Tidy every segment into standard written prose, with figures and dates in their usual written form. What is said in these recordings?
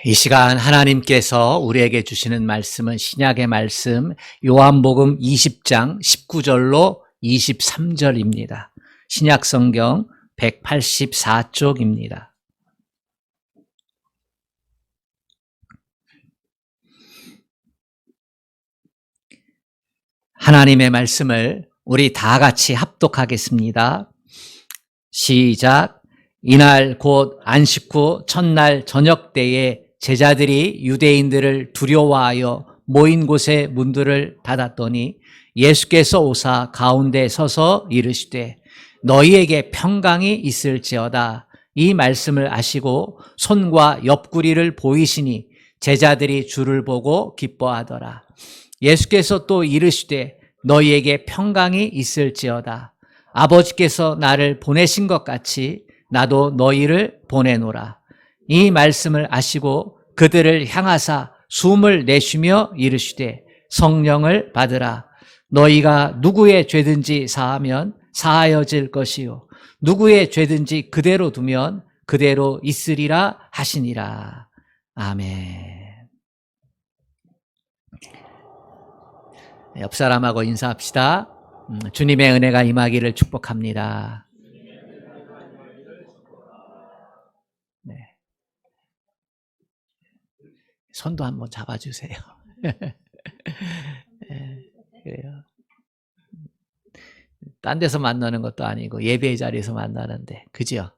이 시간 하나님께서 우리에게 주시는 말씀은 신약의 말씀 요한복음 20장 19절로 23절입니다. 신약 성경 184쪽입니다. 하나님의 말씀을 우리 다 같이 합독하겠습니다. 시작. 이날 곧 안식 후 첫날 저녁 때에 제자들이 유대인들을 두려워하여 모인 곳에 문들을 닫았더니 예수께서 오사 가운데 서서 이르시되 너희에게 평강이 있을지어다. 이 말씀을 아시고 손과 옆구리를 보이시니 제자들이 주를 보고 기뻐하더라. 예수께서 또 이르시되 너희에게 평강이 있을지어다. 아버지께서 나를 보내신 것 같이 나도 너희를 보내노라. 이 말씀을 아시고 그들을 향하사 숨을 내쉬며 이르시되 성령을 받으라. 너희가 누구의 죄든지 사하면 사하여질 것이요 누구의 죄든지 그대로 두면 그대로 있으리라 하시니라. 아멘. 옆 사람하고 인사합시다. 주님의 은혜가 임하기를 축복합니다. 네. 손도 한번 잡아주세요. 네, 그래요. 딴 데서 만나는 것도 아니고 예배의 자리에서 만나는데, 그죠?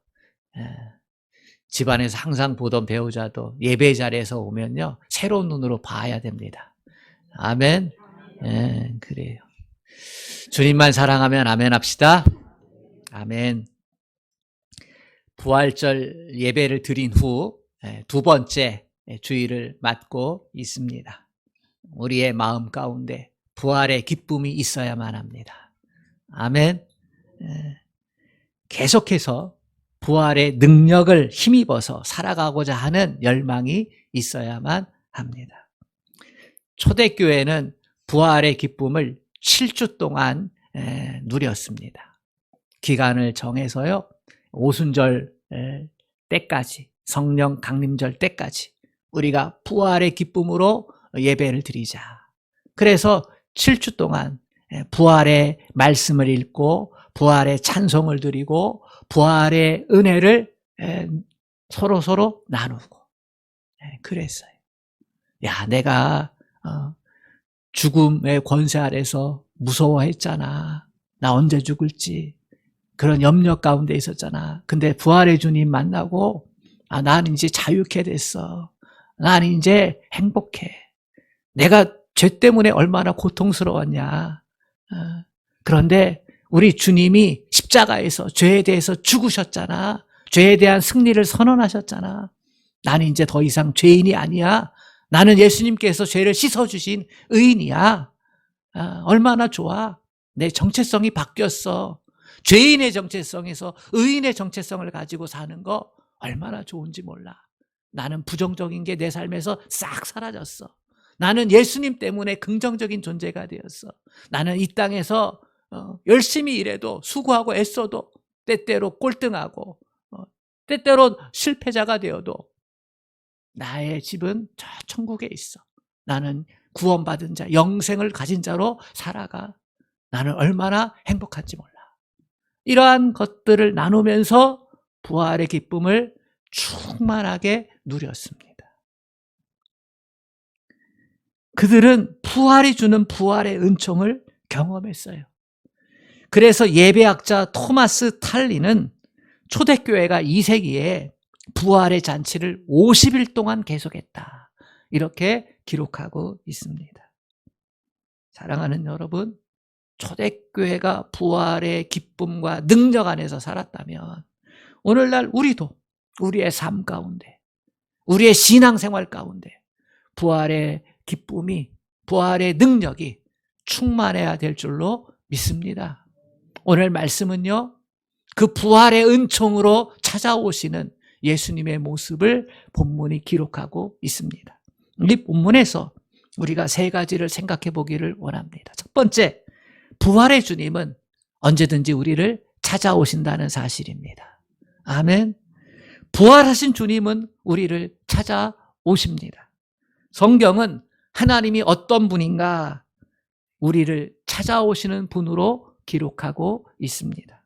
집안에서 항상 보던 배우자도 예배의 자리에서 오면요, 새로운 눈으로 봐야 됩니다. 아멘. 그래요. 주님만 사랑하면 아멘 합시다. 아멘. 부활절 예배를 드린 후 두 번째 주일을 맞고 있습니다. 우리의 마음 가운데 부활의 기쁨이 있어야만 합니다. 아멘. 계속해서 부활의 능력을 힘입어서 살아가고자 하는 열망이 있어야만 합니다. 초대교회는 부활의 기쁨을 7주 동안 누렸습니다. 기간을 정해서요, 오순절 때까지, 성령 강림절 때까지 우리가 부활의 기쁨으로 예배를 드리자. 그래서 7주 동안 부활의 말씀을 읽고 부활의 찬송을 드리고 부활의 은혜를 서로 나누고 그랬어요. 야, 내가 죽음의 권세 아래서 무서워했잖아. 나 언제 죽을지. 그런 염려 가운데 있었잖아. 근데 부활의 주님 만나고 나는 이제 자유케 됐어. 나는 이제 행복해. 내가 죄 때문에 얼마나 고통스러웠냐. 그런데 우리 주님이 십자가에서 죄에 대해서 죽으셨잖아. 죄에 대한 승리를 선언하셨잖아. 나는 이제 더 이상 죄인이 아니야. 나는 예수님께서 죄를 씻어주신 의인이야. 얼마나 좋아. 내 정체성이 바뀌었어. 죄인의 정체성에서 의인의 정체성을 가지고 사는 거 얼마나 좋은지 몰라. 나는 부정적인 게 내 삶에서 싹 사라졌어. 나는 예수님 때문에 긍정적인 존재가 되었어. 나는 이 땅에서 열심히 일해도 수고하고 애써도 때때로 꼴등하고 때때로 실패자가 되어도 나의 집은 저 천국에 있어. 나는 구원받은 자, 영생을 가진 자로 살아가. 나는 얼마나 행복한지 몰라. 이러한 것들을 나누면서 부활의 기쁨을 충만하게 누렸습니다. 그들은 부활이 주는 부활의 은총을 경험했어요. 그래서 예배학자 토마스 탈리는 초대교회가 2세기에 부활의 잔치를 50일 동안 계속했다. 이렇게 기록하고 있습니다. 사랑하는 여러분, 초대교회가 부활의 기쁨과 능력 안에서 살았다면 오늘날 우리도 우리의 삶 가운데, 우리의 신앙생활 가운데 부활의 기쁨이, 부활의 능력이 충만해야 될 줄로 믿습니다. 오늘 말씀은요, 그 부활의 은총으로 찾아오시는 예수님의 모습을 본문이 기록하고 있습니다. 이 본문에서 우리가 세 가지를 생각해 보기를 원합니다. 첫 번째, 부활의 주님은 언제든지 우리를 찾아오신다는 사실입니다. 아멘. 부활하신 주님은 우리를 찾아오십니다. 찾아오십니다. 성경은 하나님이 어떤 분인가 우리를 찾아오시는 분으로 기록하고 있습니다.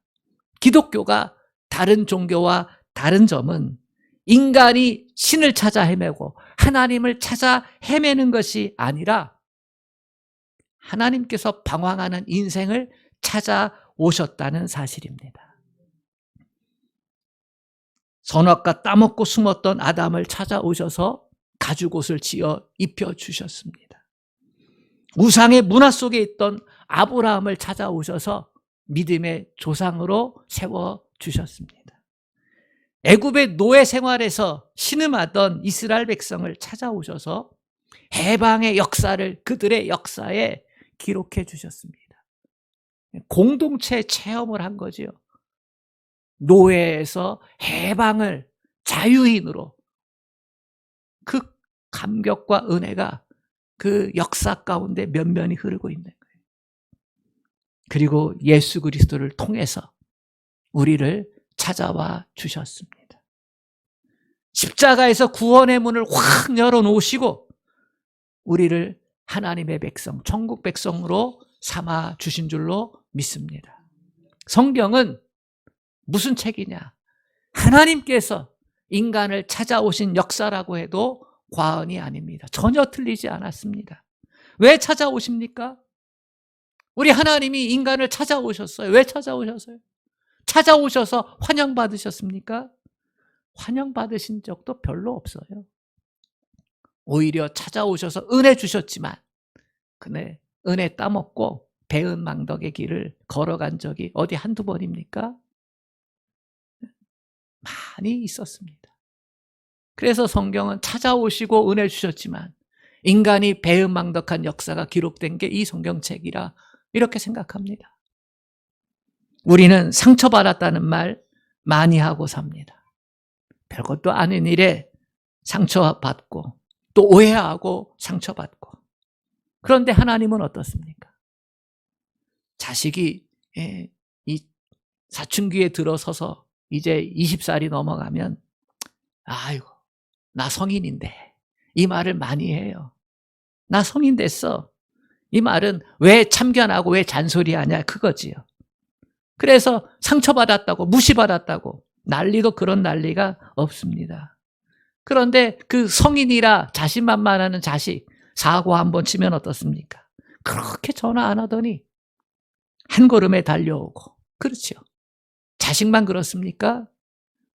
기독교가 다른 종교와 다른 점은 인간이 신을 찾아 헤매고 하나님을 찾아 헤매는 것이 아니라 하나님께서 방황하는 인생을 찾아오셨다는 사실입니다. 선악과 따먹고 숨었던 아담을 찾아오셔서 가죽옷을 지어 입혀주셨습니다. 우상의 문화 속에 있던 아브라함을 찾아오셔서 믿음의 조상으로 세워주셨습니다. 애굽의 노예 생활에서 신음하던 이스라엘 백성을 찾아오셔서 해방의 역사를 그들의 역사에 기록해 주셨습니다. 공동체 체험을 한 거지요. 노예에서 해방을 자유인으로, 그 감격과 은혜가 그 역사 가운데 면면이 흐르고 있는 거예요. 그리고 예수 그리스도를 통해서 우리를 찾아와 주셨습니다. 십자가에서 구원의 문을 확 열어놓으시고 우리를 하나님의 백성, 천국 백성으로 삼아 주신 줄로 믿습니다. 성경은 무슨 책이냐? 하나님께서 인간을 찾아오신 역사라고 해도 과언이 아닙니다. 전혀 틀리지 않았습니다. 왜 찾아오십니까? 우리 하나님이 인간을 찾아오셨어요. 왜 찾아오셨어요? 찾아오셔서 환영받으셨습니까? 환영받으신 적도 별로 없어요. 오히려 찾아오셔서 은혜 주셨지만 그네 은혜 따먹고 배은망덕의 길을 걸어간 적이 어디 한두 번입니까? 많이 있었습니다. 그래서 성경은 찾아오시고 은혜 주셨지만 인간이 배은망덕한 역사가 기록된 게 이 성경책이라 이렇게 생각합니다. 우리는 상처받았다는 말 많이 하고 삽니다. 별것도 아닌 일에 상처받고 또 오해하고 상처받고. 그런데 하나님은 어떻습니까? 자식이 이 사춘기에 들어서서 이제 20살이 넘어가면 아이고 나 성인인데 이 말을 많이 해요. 나 성인 됐어. 이 말은 왜 참견하고 왜 잔소리하냐 그거지요. 그래서 상처받았다고 무시받았다고 난리도 그런 난리가 없습니다. 그런데 그 성인이라 자신만만하는 자식 사고 한번 치면 어떻습니까? 그렇게 전화 안 하더니 한 걸음에 달려오고. 그렇죠. 자식만 그렇습니까?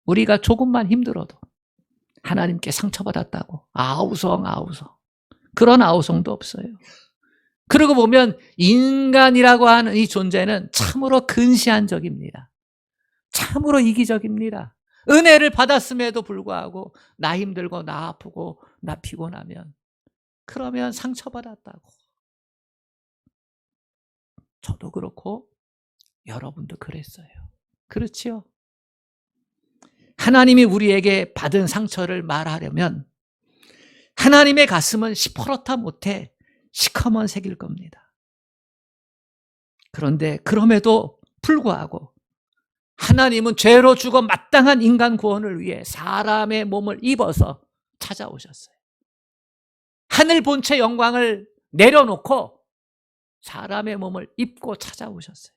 우리가 조금만 힘들어도 하나님께 상처받았다고 아우성 그런 아우성도 없어요. 그러고 보면 인간이라고 하는 이 존재는 참으로 근시안적입니다. 참으로 이기적입니다. 은혜를 받았음에도 불구하고 나 힘들고 나 아프고 나 피곤하면 그러면 상처받았다고. 저도 그렇고 여러분도 그랬어요. 그렇지요? 하나님이 우리에게 받은 상처를 말하려면 하나님의 가슴은 시퍼렇다 못해 시커먼색일 겁니다. 그런데 그럼에도 불구하고 하나님은 죄로 죽어 마땅한 인간 구원을 위해 사람의 몸을 입어서 찾아오셨어요. 하늘 본체 영광을 내려놓고 사람의 몸을 입고 찾아오셨어요.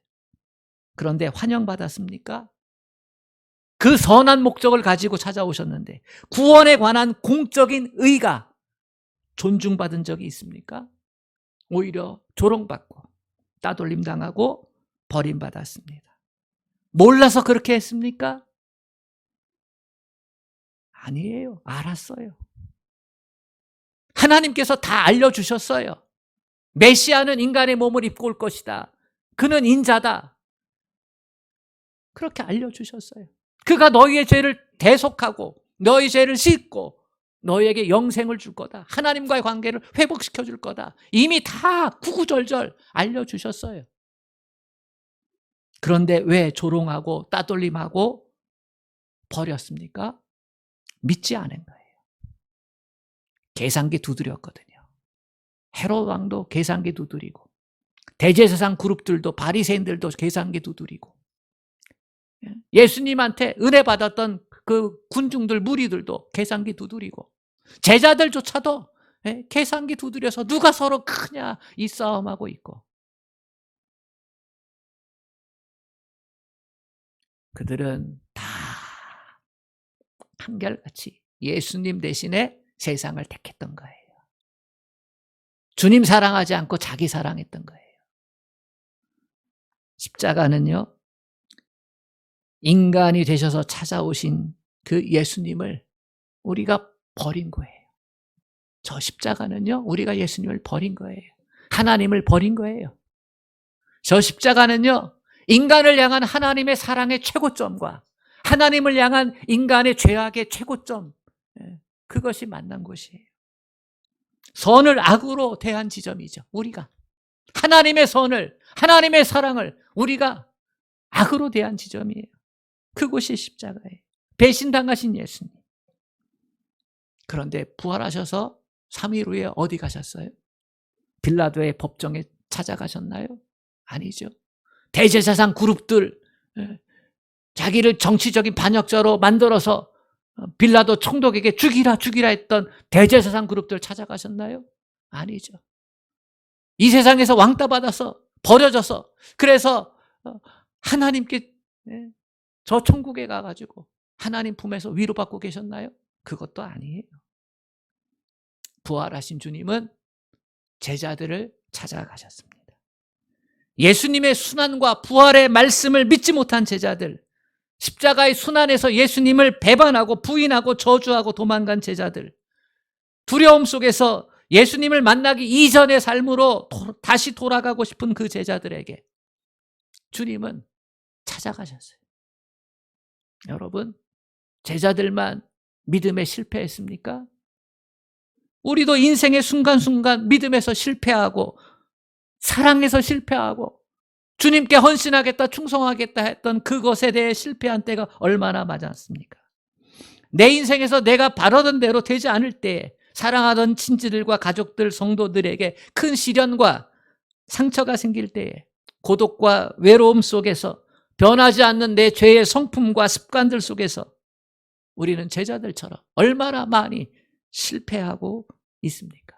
그런데 환영받았습니까? 그 선한 목적을 가지고 찾아오셨는데 구원에 관한 공적인 의가 존중받은 적이 있습니까? 오히려 조롱받고 따돌림 당하고 버림받았습니다. 몰라서 그렇게 했습니까? 아니에요. 알았어요. 하나님께서 다 알려주셨어요. 메시아는 인간의 몸을 입고 올 것이다. 그는 인자다. 그렇게 알려주셨어요. 그가 너희의 죄를 대속하고 너희 죄를 씻고 너희에게 영생을 줄 거다. 하나님과의 관계를 회복시켜 줄 거다. 이미 다 구구절절 알려주셨어요. 그런데 왜 조롱하고 따돌림하고 버렸습니까? 믿지 않은 거예요. 계산기 두드렸거든요. 헤롯 왕도 계산기 두드리고 대제사장 그룹들도 바리새인들도 계산기 두드리고 예수님한테 은혜 받았던 그 군중들 무리들도 계산기 두드리고 제자들조차도 계산기 두드려서 누가 서로 크냐 이 싸움하고 있고, 그들은 다 한결같이 예수님 대신에 세상을 택했던 거예요. 주님 사랑하지 않고 자기 사랑했던 거예요. 십자가는요, 인간이 되셔서 찾아오신 그 예수님을 우리가 버린 거예요. 저 십자가는요, 우리가 예수님을 버린 거예요. 하나님을 버린 거예요. 저 십자가는요, 인간을 향한 하나님의 사랑의 최고점과 하나님을 향한 인간의 죄악의 최고점, 그것이 만난 곳이에요. 선을 악으로 대한 지점이죠. 우리가 하나님의 선을, 하나님의 사랑을 우리가 악으로 대한 지점이에요. 그곳이 십자가예요. 배신당하신 예수님. 그런데 부활하셔서 3일 후에 어디 가셨어요? 빌라도의 법정에 찾아가셨나요? 아니죠. 대제사장 그룹들, 자기를 정치적인 반역자로 만들어서 빌라도 총독에게 죽이라 했던 대제사장 그룹들 찾아가셨나요? 아니죠. 이 세상에서 왕따 받아서 버려져서, 그래서 하나님께, 저 천국에 가가지고 하나님 품에서 위로받고 계셨나요? 그것도 아니에요. 부활하신 주님은 제자들을 찾아가셨습니다. 예수님의 순환과 부활의 말씀을 믿지 못한 제자들, 십자가의 순환에서 예수님을 배반하고 부인하고 저주하고 도망간 제자들, 두려움 속에서 예수님을 만나기 이전의 삶으로 다시 돌아가고 싶은 그 제자들에게 주님은 찾아가셨어요. 여러분, 제자들만 믿음에 실패했습니까? 우리도 인생의 순간순간 믿음에서 실패하고 사랑에서 실패하고 주님께 헌신하겠다, 충성하겠다 했던 그것에 대해 실패한 때가 얼마나 많았습니까? 내 인생에서 내가 바라던 대로 되지 않을 때에 사랑하던 친지들과 가족들, 성도들에게 큰 시련과 상처가 생길 때에 고독과 외로움 속에서 변하지 않는 내 죄의 성품과 습관들 속에서 우리는 제자들처럼 얼마나 많이 실패하고 있습니까?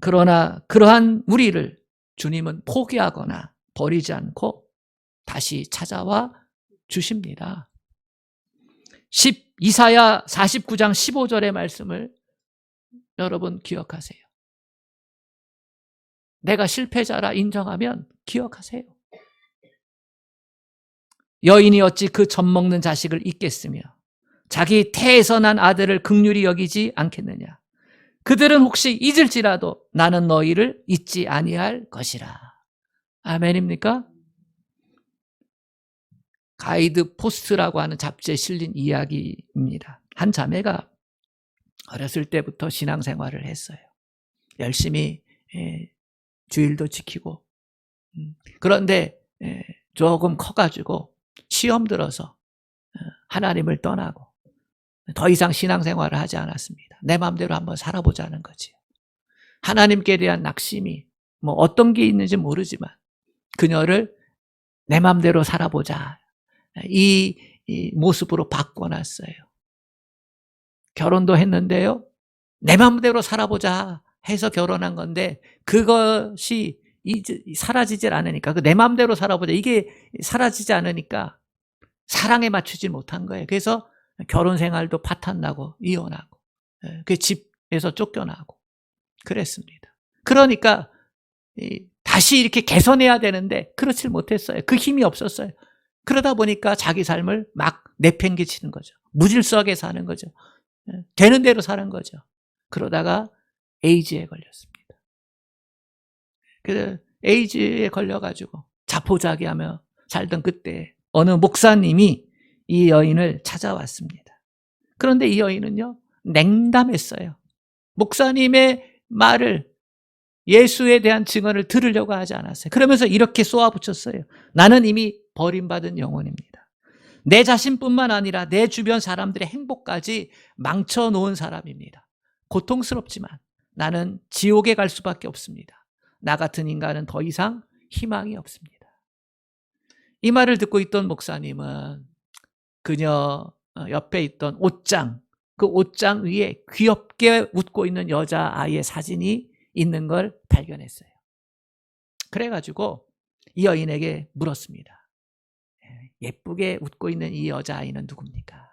그러나 그러한 우리를 주님은 포기하거나 버리지 않고 다시 찾아와 주십니다. 이사야 49장 15절의 말씀을 여러분 기억하세요. 내가 실패자라 인정하면 기억하세요. 여인이 어찌 그 젖먹는 자식을 잊겠으며 자기 태에서 난 아들을 긍휼히 여기지 않겠느냐. 그들은 혹시 잊을지라도 나는 너희를 잊지 아니할 것이라. 아멘입니까? 가이드 포스트라고 하는 잡지에 실린 이야기입니다. 한 자매가 어렸을 때부터 신앙생활을 했어요. 열심히 주일도 지키고, 그런데 조금 커가지고 시험 들어서 하나님을 떠나고 더 이상 신앙생활을 하지 않았습니다. 내 마음대로 한번 살아보자는 거지요. 하나님께 대한 낙심이 뭐 어떤 게 있는지 모르지만 그녀를 내 마음대로 살아보자, 이 모습으로 바꿔놨어요. 결혼도 했는데요, 내 마음대로 살아보자 해서 결혼한 건데 그것이 사라지질 않으니까, 그 내 마음대로 살아보자 이게 사라지지 않으니까 사랑에 맞추지 못한 거예요. 그래서 결혼 생활도 파탄나고 이혼하고 그 집에서 쫓겨나고 그랬습니다. 그러니까 다시 이렇게 개선해야 되는데 그렇지 못했어요. 그 힘이 없었어요. 그러다 보니까 자기 삶을 막 내팽개치는 거죠. 무질서하게 사는 거죠. 되는 대로 사는 거죠. 그러다가 에이즈에 걸렸습니다. 그 에이즈에 걸려가지고 자포자기하며 살던 그때 어느 목사님이 이 여인을 찾아왔습니다. 그런데 이 여인은요, 냉담했어요. 목사님의 말을, 예수에 대한 증언을 들으려고 하지 않았어요. 그러면서 이렇게 쏘아붙였어요. 나는 이미 버림받은 영혼입니다. 내 자신뿐만 아니라 내 주변 사람들의 행복까지 망쳐놓은 사람입니다. 고통스럽지만 나는 지옥에 갈 수밖에 없습니다. 나 같은 인간은 더 이상 희망이 없습니다. 이 말을 듣고 있던 목사님은 그녀 옆에 있던 옷장, 그 옷장 위에 귀엽게 웃고 있는 여자아이의 사진이 있는 걸 발견했어요. 그래가지고 이 여인에게 물었습니다. 예쁘게 웃고 있는 이 여자아이는 누굽니까?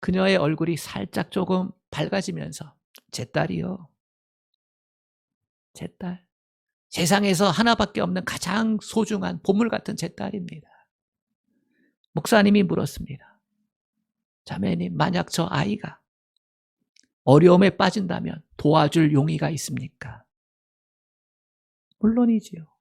그녀의 얼굴이 살짝 조금 밝아지면서 제 딸이요. 제 딸. 세상에서 하나밖에 없는 가장 소중한 보물 같은 제 딸입니다. 목사님이 물었습니다. 자매님, 만약 저 아이가 어려움에 빠진다면 도와줄 용의가 있습니까? 물론이지요.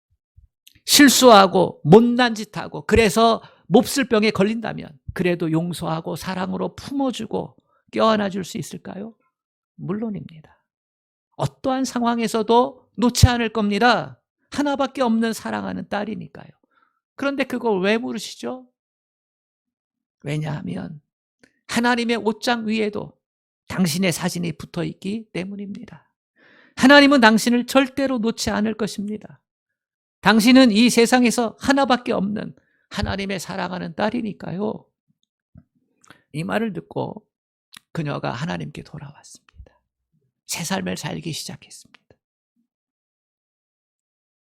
실수하고 못난 짓하고 그래서 몹쓸 병에 걸린다면 그래도 용서하고 사랑으로 품어주고 껴안아줄 수 있을까요? 물론입니다. 어떠한 상황에서도 놓지 않을 겁니다. 하나밖에 없는 사랑하는 딸이니까요. 그런데 그걸 왜 물으시죠? 왜냐하면 하나님의 옷장 위에도 당신의 사진이 붙어 있기 때문입니다. 하나님은 당신을 절대로 놓지 않을 것입니다. 당신은 이 세상에서 하나밖에 없는 하나님의 사랑하는 딸이니까요. 이 말을 듣고 그녀가 하나님께 돌아왔습니다. 새 삶을 살기 시작했습니다.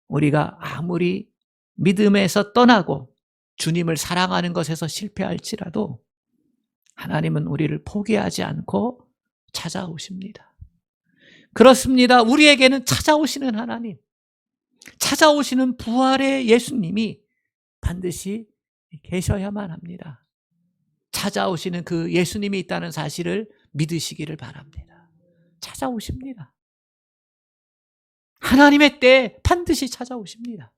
우리가 아무리 믿음에서 떠나고 주님을 사랑하는 것에서 실패할지라도 하나님은 우리를 포기하지 않고 찾아오십니다. 그렇습니다. 우리에게는 찾아오시는 하나님, 찾아오시는 부활의 예수님이 반드시 계셔야만 합니다. 찾아오시는 그 예수님이 있다는 사실을 믿으시기를 바랍니다. 찾아오십니다. 하나님의 때에 반드시 찾아오십니다.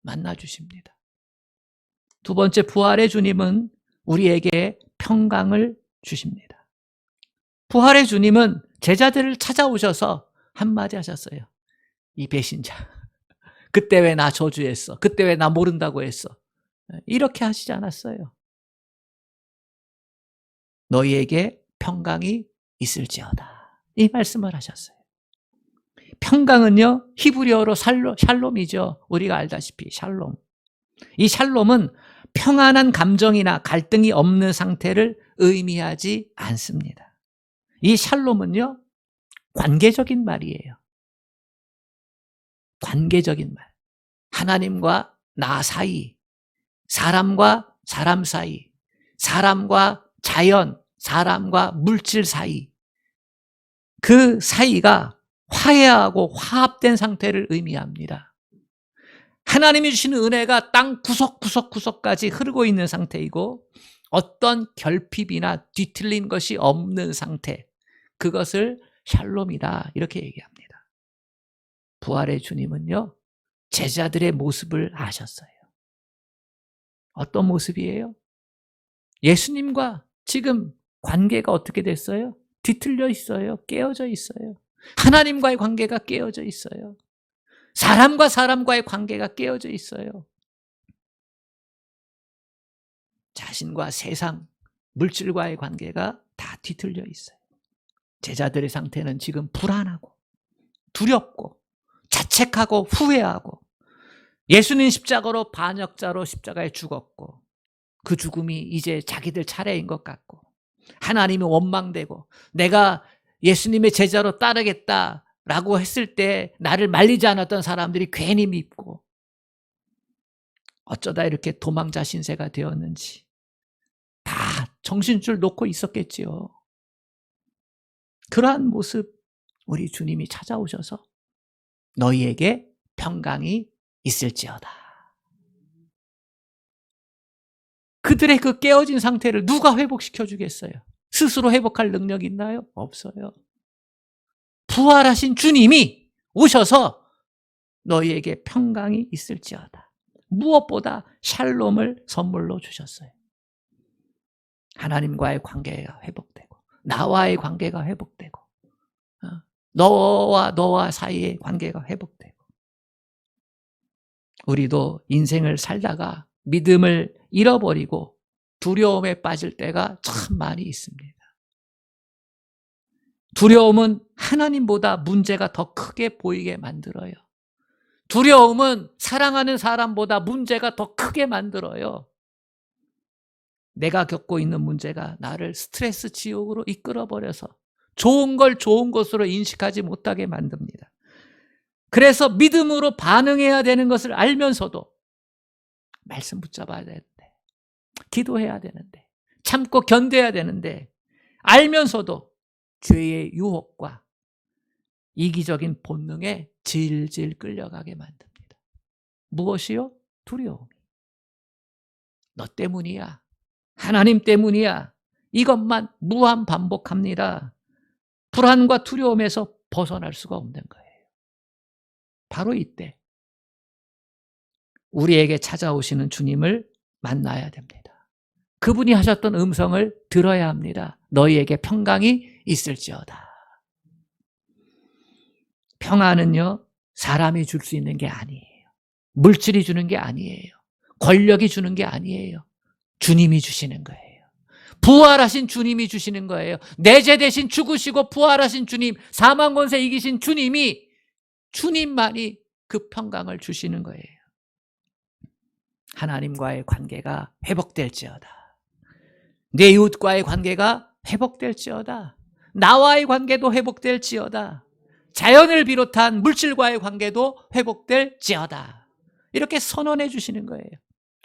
만나주십니다. 두 번째, 부활의 주님은 우리에게 평강을 주십니다. 부활의 주님은 제자들을 찾아오셔서 한마디 하셨어요. 이 배신자, 그때 왜 나 저주했어? 그때 왜 나 모른다고 했어? 이렇게 하시지 않았어요. 너희에게 평강이 있을지어다, 이 말씀을 하셨어요. 평강은요, 히브리어로 샬롬이죠. 우리가 알다시피 샬롬. 이 샬롬은 평안한 감정이나 갈등이 없는 상태를 의미하지 않습니다. 이 샬롬은요, 관계적인 말이에요. 관계적인 말. 하나님과 나 사이, 사람과 사람 사이, 사람과 자연, 사람과 물질 사이, 그 사이가 화해하고 화합된 상태를 의미합니다. 하나님이 주시는 은혜가 땅 구석구석까지 흐르고 있는 상태이고 어떤 결핍이나 뒤틀린 것이 없는 상태, 그것을 샬롬이다, 이렇게 얘기합니다. 부활의 주님은요, 제자들의 모습을 아셨어요. 어떤 모습이에요? 예수님과 지금 관계가 어떻게 됐어요? 뒤틀려 있어요. 깨어져 있어요. 하나님과의 관계가 깨어져 있어요. 사람과 사람과의 관계가 깨어져 있어요. 자신과 세상, 물질과의 관계가 다 뒤틀려 있어요. 제자들의 상태는 지금 불안하고 두렵고 자책하고 후회하고, 예수님 십자가로 반역자로 십자가에 죽었고 그 죽음이 이제 자기들 차례인 것 같고, 하나님이 원망되고 내가 예수님의 제자로 따르겠다라고 했을 때 나를 말리지 않았던 사람들이 괜히 밉고, 어쩌다 이렇게 도망자 신세가 되었는지 다 정신줄 놓고 있었겠지요. 그러한 모습, 우리 주님이 찾아오셔서 너희에게 평강이 있을지어다. 그들의 그 깨어진 상태를 누가 회복시켜 주겠어요? 스스로 회복할 능력이 있나요? 없어요. 부활하신 주님이 오셔서 너희에게 평강이 있을지어다. 무엇보다 샬롬을 선물로 주셨어요. 하나님과의 관계가 회복되고 나와의 관계가 회복되고 너와 사이의 관계가 회복되고, 우리도 인생을 살다가 믿음을 잃어버리고 두려움에 빠질 때가 참 많이 있습니다. 두려움은 하나님보다 문제가 더 크게 보이게 만들어요. 두려움은 사랑하는 사람보다 문제가 더 크게 만들어요. 내가 겪고 있는 문제가 나를 스트레스 지옥으로 이끌어버려서 좋은 걸 좋은 것으로 인식하지 못하게 만듭니다. 그래서 믿음으로 반응해야 되는 것을 알면서도 말씀 붙잡아야 되는데, 기도해야 되는데, 참고 견뎌야 되는데, 알면서도 죄의 유혹과 이기적인 본능에 질질 끌려가게 만듭니다. 무엇이요? 두려움이. 너 때문이야. 하나님 때문이야. 이것만 무한 반복합니다. 불안과 두려움에서 벗어날 수가 없는 거예요. 바로 이때 우리에게 찾아오시는 주님을 만나야 됩니다. 그분이 하셨던 음성을 들어야 합니다. 너희에게 평강이 있을지어다. 평안은요, 사람이 줄 수 있는 게 아니에요. 물질이 주는 게 아니에요. 권력이 주는 게 아니에요. 주님이 주시는 거예요. 부활하신 주님이 주시는 거예요. 내 죄 대신 죽으시고 부활하신 주님, 사망 권세 이기신 주님만이 그 평강을 주시는 거예요. 하나님과의 관계가 회복될지어다. 내 이웃과의 관계가 회복될지어다. 나와의 관계도 회복될지어다. 자연을 비롯한 물질과의 관계도 회복될지어다. 이렇게 선언해 주시는 거예요.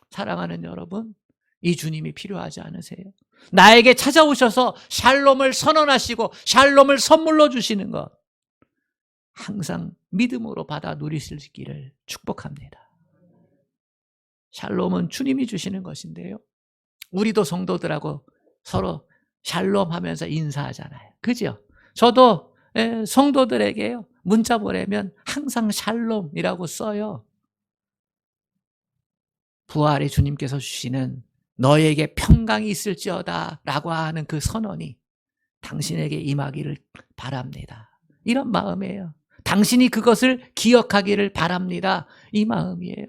사랑하는 여러분, 이 주님이 필요하지 않으세요? 나에게 찾아오셔서 샬롬을 선언하시고 샬롬을 선물로 주시는 것, 항상 믿음으로 받아 누리시기를 축복합니다. 샬롬은 주님이 주시는 것인데요, 우리도 성도들하고 서로 샬롬 하면서 인사하잖아요. 그죠? 저도 성도들에게요, 문자 보내면 항상 샬롬이라고 써요. 부활의 주님께서 주시는 너에게 평강이 있을지어다 라고 하는 그 선언이 당신에게 임하기를 바랍니다. 이런 마음이에요. 당신이 그것을 기억하기를 바랍니다. 이 마음이에요.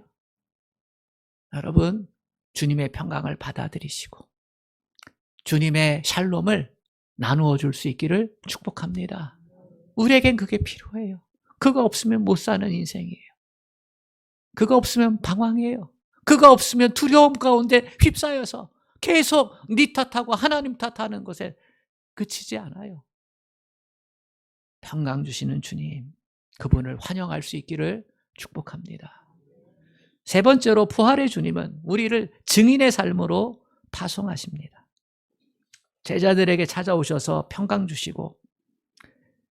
여러분, 주님의 평강을 받아들이시고 주님의 샬롬을 나누어 줄 수 있기를 축복합니다. 우리에겐 그게 필요해요. 그거 없으면 못 사는 인생이에요. 그거 없으면 방황해요. 그거 없으면 두려움 가운데 휩싸여서 계속 네 탓하고 하나님 탓하는 것에 그치지 않아요. 평강 주시는 주님, 그분을 환영할 수 있기를 축복합니다. 세 번째로, 부활의 주님은 우리를 증인의 삶으로 파송하십니다. 제자들에게 찾아오셔서 평강 주시고,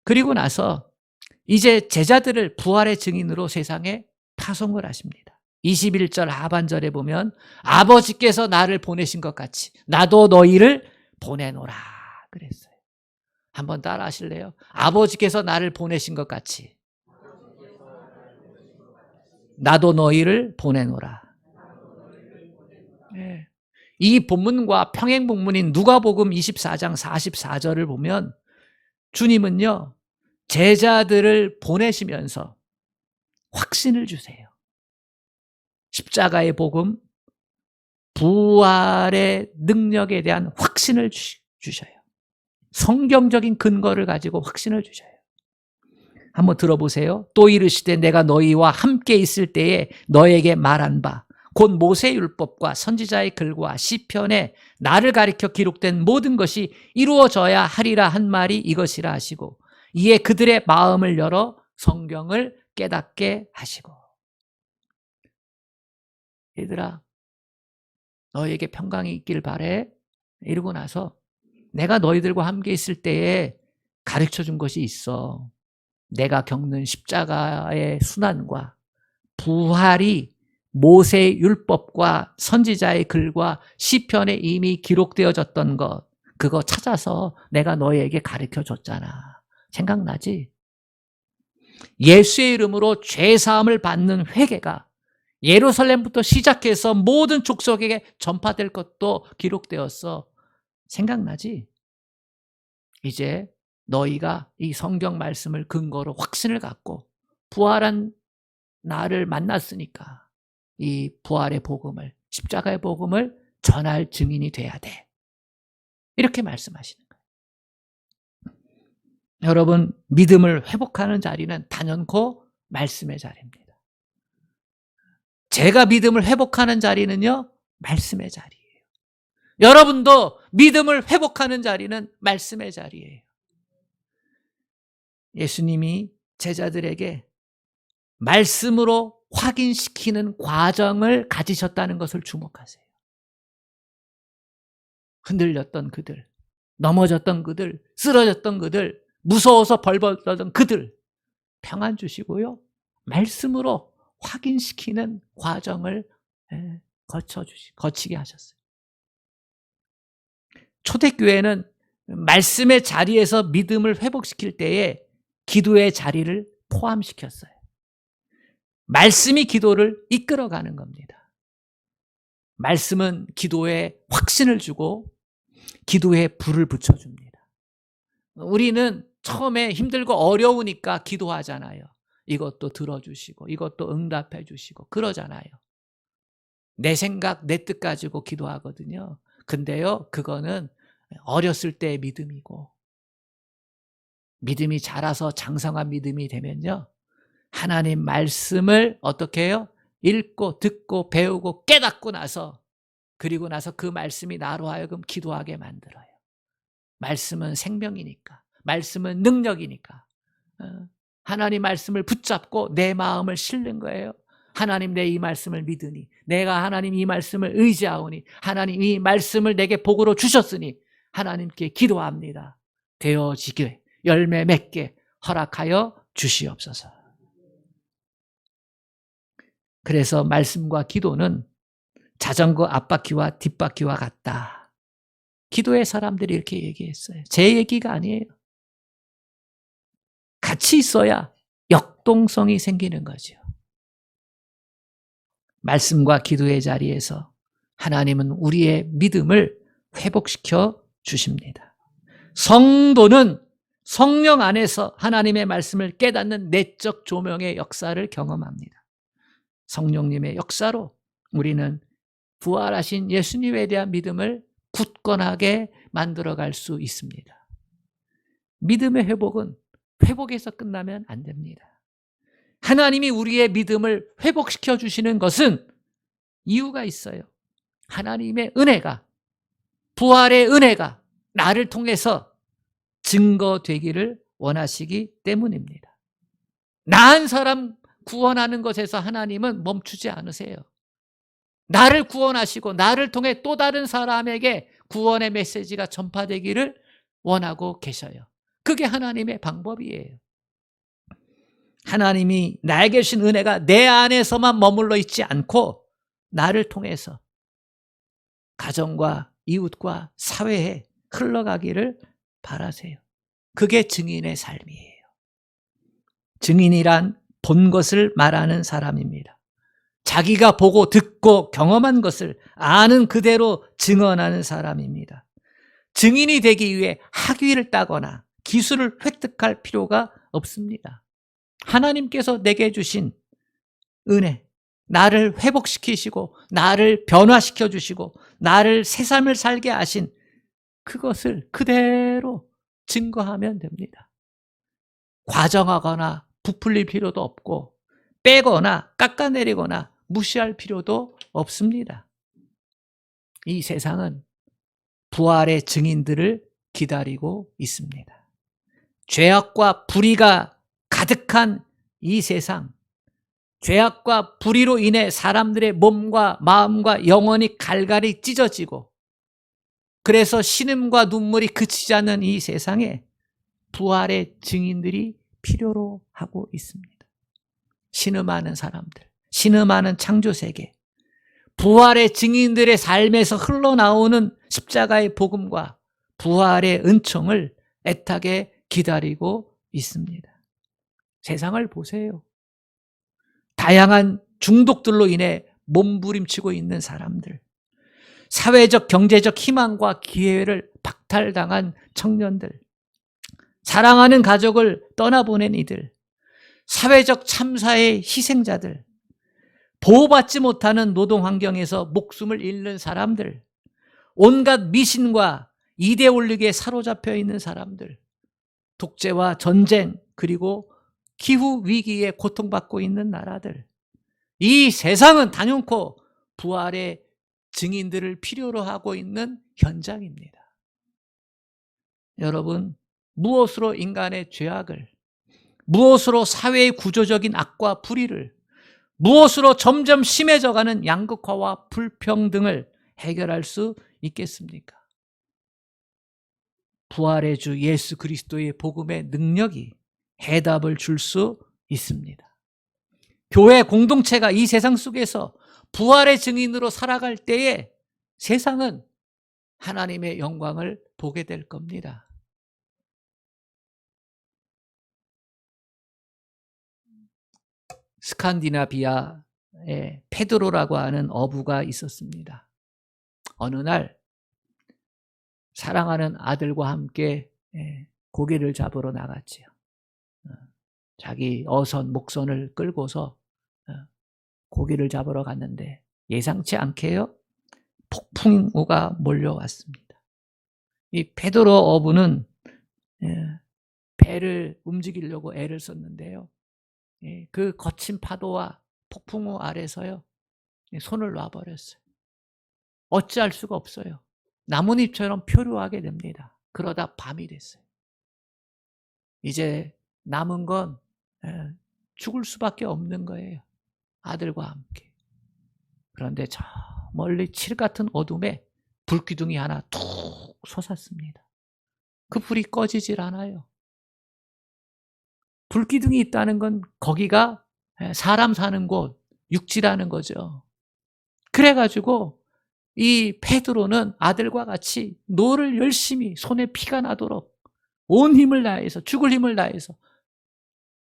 그리고 나서 이제 제자들을 부활의 증인으로 세상에 파송을 하십니다. 21절 하반절에 보면 아버지께서 나를 보내신 것 같이 나도 너희를 보내노라 그랬어요. 한번 따라 하실래요? 아버지께서 나를 보내신 것 같이 나도 너희를 보내노라. 네. 이 본문과 평행 본문인 누가복음 24장 44절을 보면 주님은요, 제자들을 보내시면서 확신을 주세요. 십자가의 복음, 부활의 능력에 대한 확신을 주셔요. 성경적인 근거를 가지고 확신을 주셔요. 한번 들어보세요. 또 이르시되 내가 너희와 함께 있을 때에 너에게 말한 바 곧 모세율법과 선지자의 글과 시편에 나를 가리켜 기록된 모든 것이 이루어져야 하리라 한 말이 이것이라 하시고 이에 그들의 마음을 열어 성경을 깨닫게 하시고. 얘들아, 너희에게 평강이 있길 바래. 이러고 나서 내가 너희들과 함께 있을 때에 가르쳐 준 것이 있어. 내가 겪는 십자가의 순환과 부활이 모세의 율법과 선지자의 글과 시편에 이미 기록되어졌던 것, 그거 찾아서 내가 너희에게 가르쳐 줬잖아. 생각나지? 예수의 이름으로 죄사함을 받는 회개가 예루살렘부터 시작해서 모든 족속에게 전파될 것도 기록되었어. 생각나지? 이제 너희가 이 성경 말씀을 근거로 확신을 갖고 부활한 나를 만났으니까 이 부활의 복음을, 십자가의 복음을 전할 증인이 돼야 돼. 이렇게 말씀하시는 거예요. 여러분, 믿음을 회복하는 자리는 단연코 말씀의 자리입니다. 제가 믿음을 회복하는 자리는요, 말씀의 자리예요. 여러분도 믿음을 회복하는 자리는 말씀의 자리예요. 예수님이 제자들에게 말씀으로 확인시키는 과정을 가지셨다는 것을 주목하세요. 흔들렸던 그들, 넘어졌던 그들, 쓰러졌던 그들, 무서워서 벌벌 떨던 그들 평안 주시고요. 말씀으로 확인시키는 과정을 거치게 하셨어요. 초대교회는 말씀의 자리에서 믿음을 회복시킬 때에 기도의 자리를 포함시켰어요. 말씀이 기도를 이끌어가는 겁니다. 말씀은 기도에 확신을 주고 기도에 불을 붙여줍니다. 우리는 처음에 힘들고 어려우니까 기도하잖아요. 이것도 들어주시고 이것도 응답해 주시고 그러잖아요. 내 생각, 내 뜻 가지고 기도하거든요. 근데요, 그거는 어렸을 때의 믿음이고 믿음이 자라서 장성한 믿음이 되면요, 하나님 말씀을 어떻게 해요? 읽고 듣고 배우고 깨닫고 나서, 그리고 나서 그 말씀이 나로 하여금 기도하게 만들어요. 말씀은 생명이니까, 말씀은 능력이니까. 하나님 말씀을 붙잡고 내 마음을 실는 거예요. 하나님, 내 이 말씀을 믿으니, 내가 하나님 이 말씀을 의지하오니, 하나님 이 말씀을 내게 복으로 주셨으니 하나님께 기도합니다. 되어지게 열매 맺게 허락하여 주시옵소서. 그래서 말씀과 기도는 자전거 앞바퀴와 뒷바퀴와 같다. 기도의 사람들이 이렇게 얘기했어요. 제 얘기가 아니에요. 같이 있어야 역동성이 생기는 거죠. 말씀과 기도의 자리에서 하나님은 우리의 믿음을 회복시켜 주십니다. 성도는 성령 안에서 하나님의 말씀을 깨닫는 내적 조명의 역사를 경험합니다. 성령님의 역사로 우리는 부활하신 예수님에 대한 믿음을 굳건하게 만들어갈 수 있습니다. 믿음의 회복은 회복에서 끝나면 안 됩니다. 하나님이 우리의 믿음을 회복시켜 주시는 것은 이유가 있어요. 하나님의 은혜가, 부활의 은혜가 나를 통해서 증거되기를 원하시기 때문입니다. 나한 사람 구원하는 것에서 하나님은 멈추지 않으세요. 나를 구원하시고 나를 통해 또 다른 사람에게 구원의 메시지가 전파되기를 원하고 계셔요. 그게 하나님의 방법이에요. 하나님이 나에게 주신 은혜가 내 안에서만 머물러 있지 않고 나를 통해서 가정과 이웃과 사회에 흘러가기를 바라세요. 그게 증인의 삶이에요. 증인이란 본 것을 말하는 사람입니다. 자기가 보고 듣고 경험한 것을 아는 그대로 증언하는 사람입니다. 증인이 되기 위해 학위를 따거나 기술을 획득할 필요가 없습니다. 하나님께서 내게 주신 은혜, 나를 회복시키시고 나를 변화시켜 주시고 나를 새 삶을 살게 하신 그것을 그대로 증거하면 됩니다. 과정하거나 부풀릴 필요도 없고 빼거나 깎아내리거나 무시할 필요도 없습니다. 이 세상은 부활의 증인들을 기다리고 있습니다. 죄악과 불의가 가득한 이 세상, 죄악과 불의로 인해 사람들의 몸과 마음과 영혼이 갈갈이 찢어지고 그래서 신음과 눈물이 그치지 않는 이 세상에 부활의 증인들이 필요로 하고 있습니다. 신음하는 사람들, 신음하는 창조세계, 부활의 증인들의 삶에서 흘러나오는 십자가의 복음과 부활의 은총을 애타게 기다리고 있습니다. 세상을 보세요. 다양한 중독들로 인해 몸부림치고 있는 사람들, 사회적 경제적 희망과 기회를 박탈당한 청년들, 사랑하는 가족을 떠나보낸 이들, 사회적 참사의 희생자들, 보호받지 못하는 노동 환경에서 목숨을 잃는 사람들, 온갖 미신과 이데올로기에 사로잡혀 있는 사람들, 독재와 전쟁 그리고 기후위기에 고통받고 있는 나라들, 이 세상은 단연코 부활의 증인들을 필요로 하고 있는 현장입니다. 여러분, 무엇으로 인간의 죄악을, 무엇으로 사회의 구조적인 악과 불의를, 무엇으로 점점 심해져가는 양극화와 불평등을 해결할 수 있겠습니까? 부활의 주 예수 그리스도의 복음의 능력이 해답을 줄 수 있습니다. 교회 공동체가 이 세상 속에서 부활의 증인으로 살아갈 때에 세상은 하나님의 영광을 보게 될 겁니다. 스칸디나비아에 페드로라고 하는 어부가 있었습니다. 어느 날 사랑하는 아들과 함께 고기를 잡으러 나갔지요. 자기 어선, 목선을 끌고서 고기를 잡으러 갔는데 예상치 않게요, 폭풍우가 몰려왔습니다. 이 페드로 어부는 배를 움직이려고 애를 썼는데요, 그 거친 파도와 폭풍우 아래서요, 손을 놔버렸어요. 어찌할 수가 없어요. 나뭇잎처럼 표류하게 됩니다. 그러다 밤이 됐어요. 이제 남은 건 죽을 수밖에 없는 거예요. 아들과 함께. 그런데 저 멀리 칠 같은 어둠에 불기둥이 하나 툭 솟았습니다. 그 불이 꺼지질 않아요. 불기둥이 있다는 건 거기가 사람 사는 곳, 육지라는 거죠. 그래가지고 이 페드로는 아들과 같이 노를 열심히 손에 피가 나도록 온 힘을 다해서, 죽을 힘을 다해서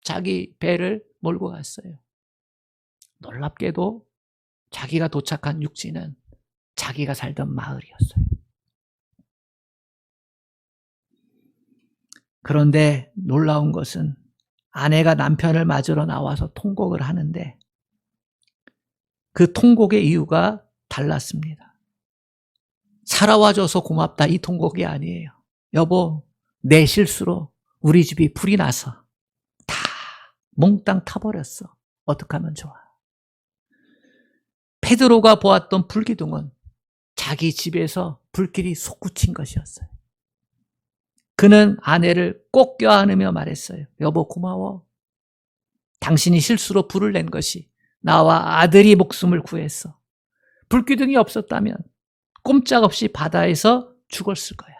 자기 배를 몰고 갔어요. 놀랍게도 자기가 도착한 육지는 자기가 살던 마을이었어요. 그런데 놀라운 것은 아내가 남편을 맞으러 나와서 통곡을 하는데 그 통곡의 이유가 달랐습니다. 살아와줘서 고맙다, 이 통곡이 아니에요. 여보, 내 실수로 우리 집이 불이 나서 다 몽땅 타버렸어. 어떻게 하면 좋아? 페드로가 보았던 불기둥은 자기 집에서 불길이 솟구친 것이었어요. 그는 아내를 꼭 껴안으며 말했어요. 여보, 고마워. 당신이 실수로 불을 낸 것이 나와 아들이 목숨을 구했어. 불기둥이 없었다면 꼼짝없이 바다에서 죽었을 거야.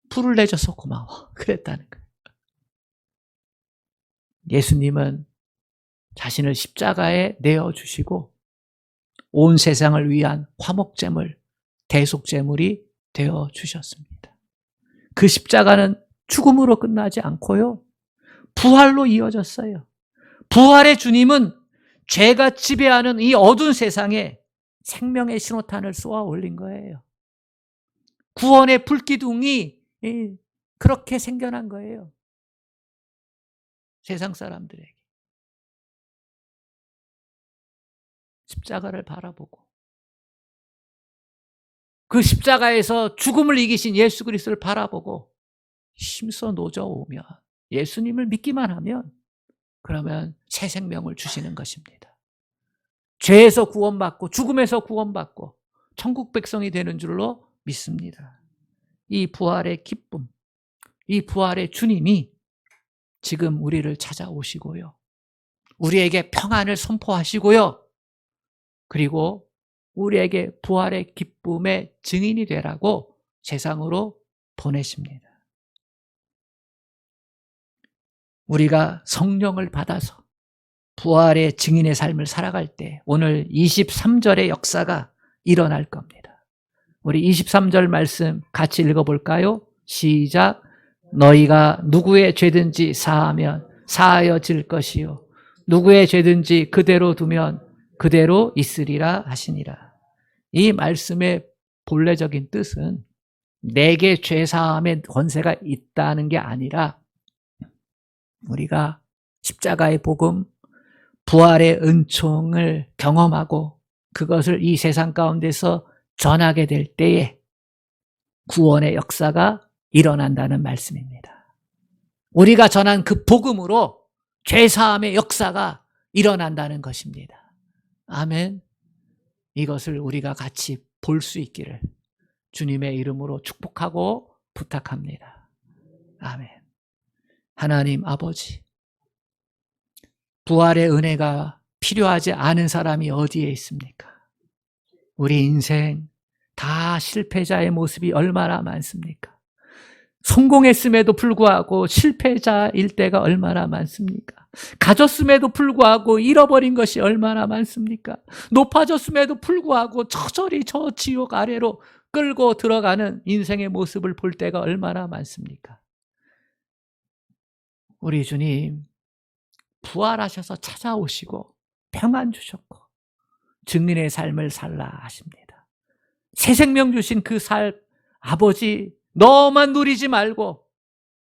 불을 내줘서 고마워. 그랬다는 거예요. 예수님은 자신을 십자가에 내어주시고 온 세상을 위한 화목제물, 대속제물이 되어주셨습니다. 그 십자가는 죽음으로 끝나지 않고요, 부활로 이어졌어요. 부활의 주님은 죄가 지배하는 이 어두운 세상에 생명의 신호탄을 쏘아 올린 거예요. 구원의 불기둥이 그렇게 생겨난 거예요. 세상 사람들에게. 십자가를 바라보고 그 십자가에서 죽음을 이기신 예수 그리스도를 바라보고 힘써 노져오면, 예수님을 믿기만 하면, 그러면 새 생명을 주시는 것입니다. 죄에서 구원받고 죽음에서 구원받고 천국 백성이 되는 줄로 믿습니다. 이 부활의 기쁨, 이 부활의 주님이 지금 우리를 찾아오시고요, 우리에게 평안을 선포하시고요, 그리고 우리에게 부활의 기쁨의 증인이 되라고 세상으로 보내십니다. 우리가 성령을 받아서 부활의 증인의 삶을 살아갈 때 오늘 23절의 역사가 일어날 겁니다. 우리 23절 말씀 같이 읽어볼까요? 시작. 너희가 누구의 죄든지 사하면 사하여질 것이요 누구의 죄든지 그대로 두면 그대로 있으리라 하시니라. 이 말씀의 본래적인 뜻은 내게 죄사함의 권세가 있다는 게 아니라 우리가 십자가의 복음, 부활의 은총을 경험하고 그것을 이 세상 가운데서 전하게 될 때에 구원의 역사가 일어난다는 말씀입니다. 우리가 전한 그 복음으로 죄사함의 역사가 일어난다는 것입니다. 아멘. 이것을 우리가 같이 볼 수 있기를 주님의 이름으로 축복하고 부탁합니다. 아멘. 하나님 아버지, 부활의 은혜가 필요하지 않은 사람이 어디에 있습니까? 우리 인생 다 실패자의 모습이 얼마나 많습니까? 성공했음에도 불구하고 실패자일 때가 얼마나 많습니까? 가졌음에도 불구하고 잃어버린 것이 얼마나 많습니까? 높아졌음에도 불구하고 처절히 저 지옥 아래로 끌고 들어가는 인생의 모습을 볼 때가 얼마나 많습니까? 우리 주님 부활하셔서 찾아오시고 평안 주셨고 증인의 삶을 살라 하십니다. 새 생명 주신 그 삶, 아버지 너만 누리지 말고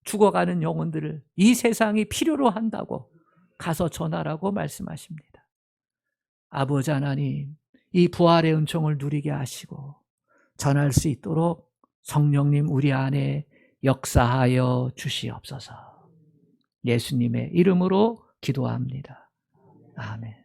죽어가는 영혼들을 이 세상이 필요로 한다고 가서 전하라고 말씀하십니다. 아버지 하나님, 이 부활의 은총을 누리게 하시고 전할 수 있도록 성령님 우리 안에 역사하여 주시옵소서. 예수님의 이름으로 기도합니다. 아멘.